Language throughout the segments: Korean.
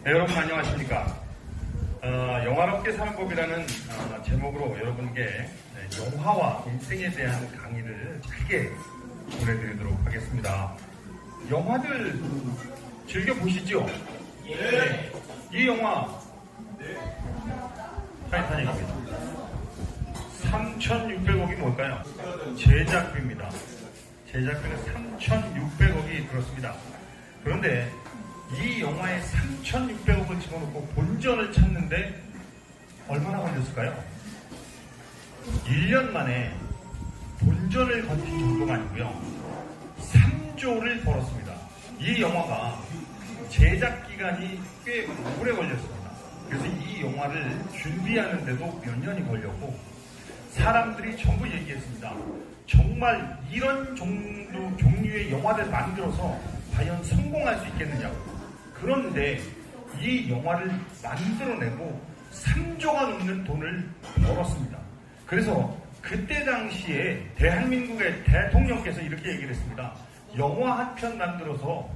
네, 여러분 안녕하십니까. 영화롭게 사는 법이라는 제목으로 여러분께 영화와 인생에 대한 강의를 짧게 보내드리도록 하겠습니다. 영화들 즐겨보시죠? 예. 네. 이 영화 타이타닉입니다. 3,600억이 뭘까요? 제작비입니다. 제작비는 3,600억이 들었습니다. 그런데 이 영화에 3,600억을 집어넣고 본전을 찾는데 얼마나 걸렸을까요? 1년 만에 본전을 건진 정도가 아니고요. 3조를 벌었습니다. 이 영화가 제작 기간이 꽤 오래 걸렸습니다. 그래서 이 영화를 준비하는데도 몇 년이 걸렸고 사람들이 전부 얘기했습니다. 정말 이런 종류의 영화를 만들어서 과연 성공할 수 있겠느냐고. 그런데 이 영화를 만들어내고 3조가 넘는 돈을 벌었습니다. 그래서 그때 당시에 대한민국의 대통령께서 이렇게 얘기를 했습니다. 영화 한 편 만들어서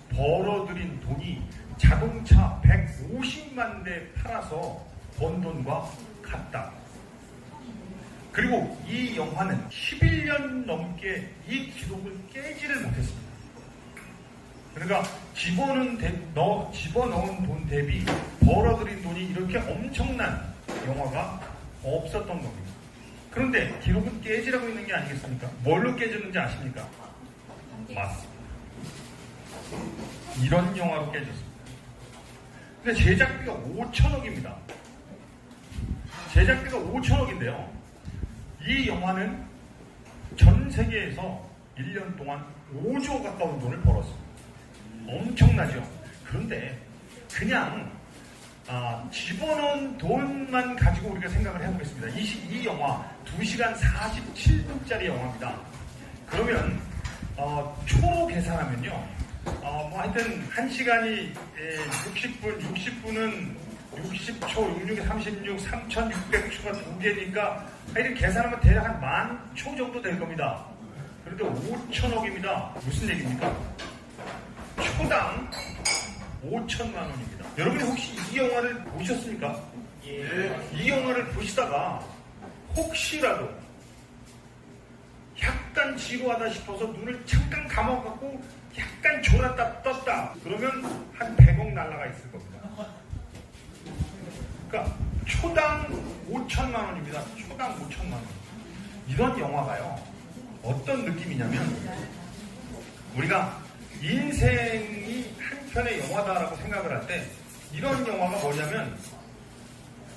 벌어들인 돈이 자동차 150만 대 팔아서 번 돈과 같다. 그리고 이 영화는 11년 넘게 이 기록을 깨지를 못했습니다. 그러니까 집어넣은 돈 대비 벌어들인 돈이 이렇게 엄청난 영화가 없었던 겁니다. 그런데 기록은 깨지라고 있는 게 아니겠습니까? 뭘로 깨졌는지 아십니까? 맞습니다. 이런 영화로 깨졌습니다. 근데 제작비가 5천억입니다. 제작비가 5천억인데요. 이 영화는 전 세계에서 1년 동안 5조 가까운 돈을 벌었습니다. 엄청나죠? 그런데 그냥 집어넣은 돈만 가지고 우리가 생각을 해보겠습니다. 이 영화 2시간 47분짜리 영화입니다. 그러면 초로 계산하면요. 하여튼 1시간이 60분은 60초, 66에 36, 3,600초가 2개니까 하여튼 계산하면 대략 한 10,000초 정도 될 겁니다. 그런데 5천억입니다. 무슨 얘기입니까? 초당 5천만 원입니다. 여러분이 혹시 이 영화를 보셨습니까? 예. 이 영화를 보시다가 혹시라도 약간 지루하다 싶어서 눈을 잠깐 감아갖고 약간 졸았다 떴다 그러면 한 100억 날라가 있을 겁니다. 그러니까 초당 5천만 원입니다. 초당 5천만 원. 이런 영화가요. 어떤 느낌이냐면 우리가 인생이 한 편의 영화다라고 생각을 할 때 이런 영화가 뭐냐면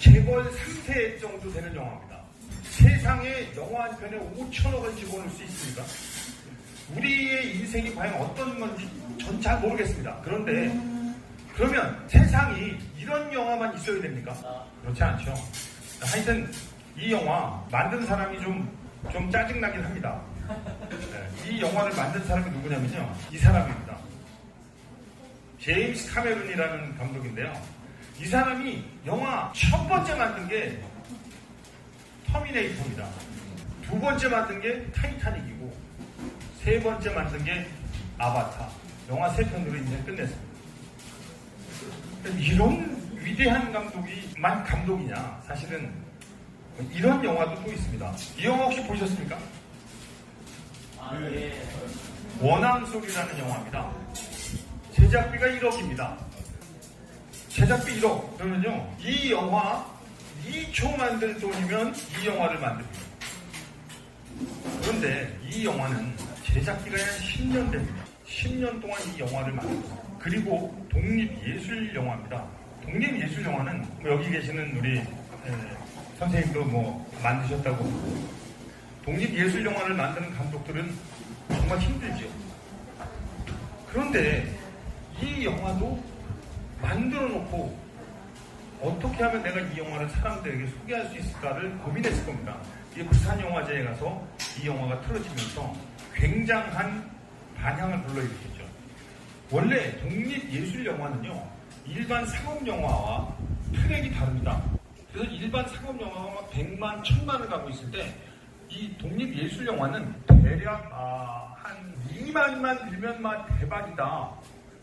재벌 3세 정도 되는 영화입니다. 세상에 영화 한 편에 5천억을 집어넣을 수 있습니까? 우리의 인생이 과연 어떤 건지 전 잘 모르겠습니다. 그런데 그러면 세상이 이런 영화만 있어야 됩니까? 그렇지 않죠. 하여튼 이 영화 만든 사람이 좀 짜증나긴 합니다. 이 영화를 만든 사람이 누구냐면요. 이 사람입니다. 제임스 카메론이라는 감독인데요. 이 사람이 영화 첫 번째 만든 게 터미네이터입니다. 두 번째 만든 게 타이타닉이고 세 번째 만든 게 아바타. 영화 3편으로 인생 끝냈습니다. 이런 위대한 감독이만 감독이냐? 사실은 이런 영화도 또 있습니다. 이 영화 혹시 보셨습니까? 예. 원앙소리라는 영화입니다. 제작비가 1억입니다. 제작비 1억. 그러면요, 이 영화 2초 만들 돈이면 이 영화를 만듭니다. 그런데 이 영화는 제작비가 한 10년 됩니다. 10년 동안 이 영화를 만듭니다. 그리고 독립예술영화입니다. 독립예술영화는 여기 계시는 우리 선생님도 만드셨다고. 독립예술영화를 만드는 감독들은 정말 힘들죠. 그런데 이 영화도 만들어 놓고 어떻게 하면 내가 이 영화를 사람들에게 소개할 수 있을까를 고민했을 겁니다. 이 부산영화제에 가서 이 영화가 틀어지면서 굉장한 반향을 불러일으켰죠. 원래 독립예술영화는요, 일반 상업영화와 트랙이 다릅니다. 그래서 일반 상업영화가 막 100만, 1000만을 가고 있을 때 이 독립예술영화는 대략 한 2만만 들면 막 대박이다.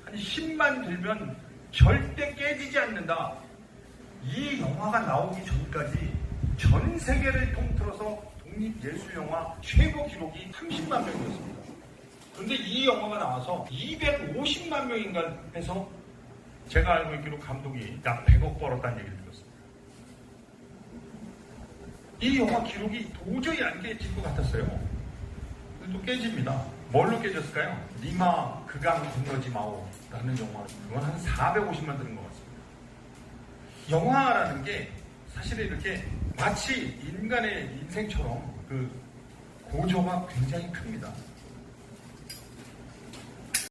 한 10만 들면 절대 깨지지 않는다. 이 영화가 나오기 전까지 전 세계를 통틀어서 독립예술영화 최고 기록이 30만 명이었습니다. 그런데 이 영화가 나와서 250만 명인가 해서 제가 알고 있기로 감독이 약 100억 벌었다는 얘기를 들었습니다. 이 영화 기록이 도저히 안 깨질 것 같았어요. 근데 또 깨집니다. 뭘로 깨졌을까요? 니마 그강 건너지 마오라는 영화. 그건 한 450만 드는 것 같습니다. 영화라는 게 사실은 이렇게 마치 인간의 인생처럼 그 고조가 굉장히 큽니다.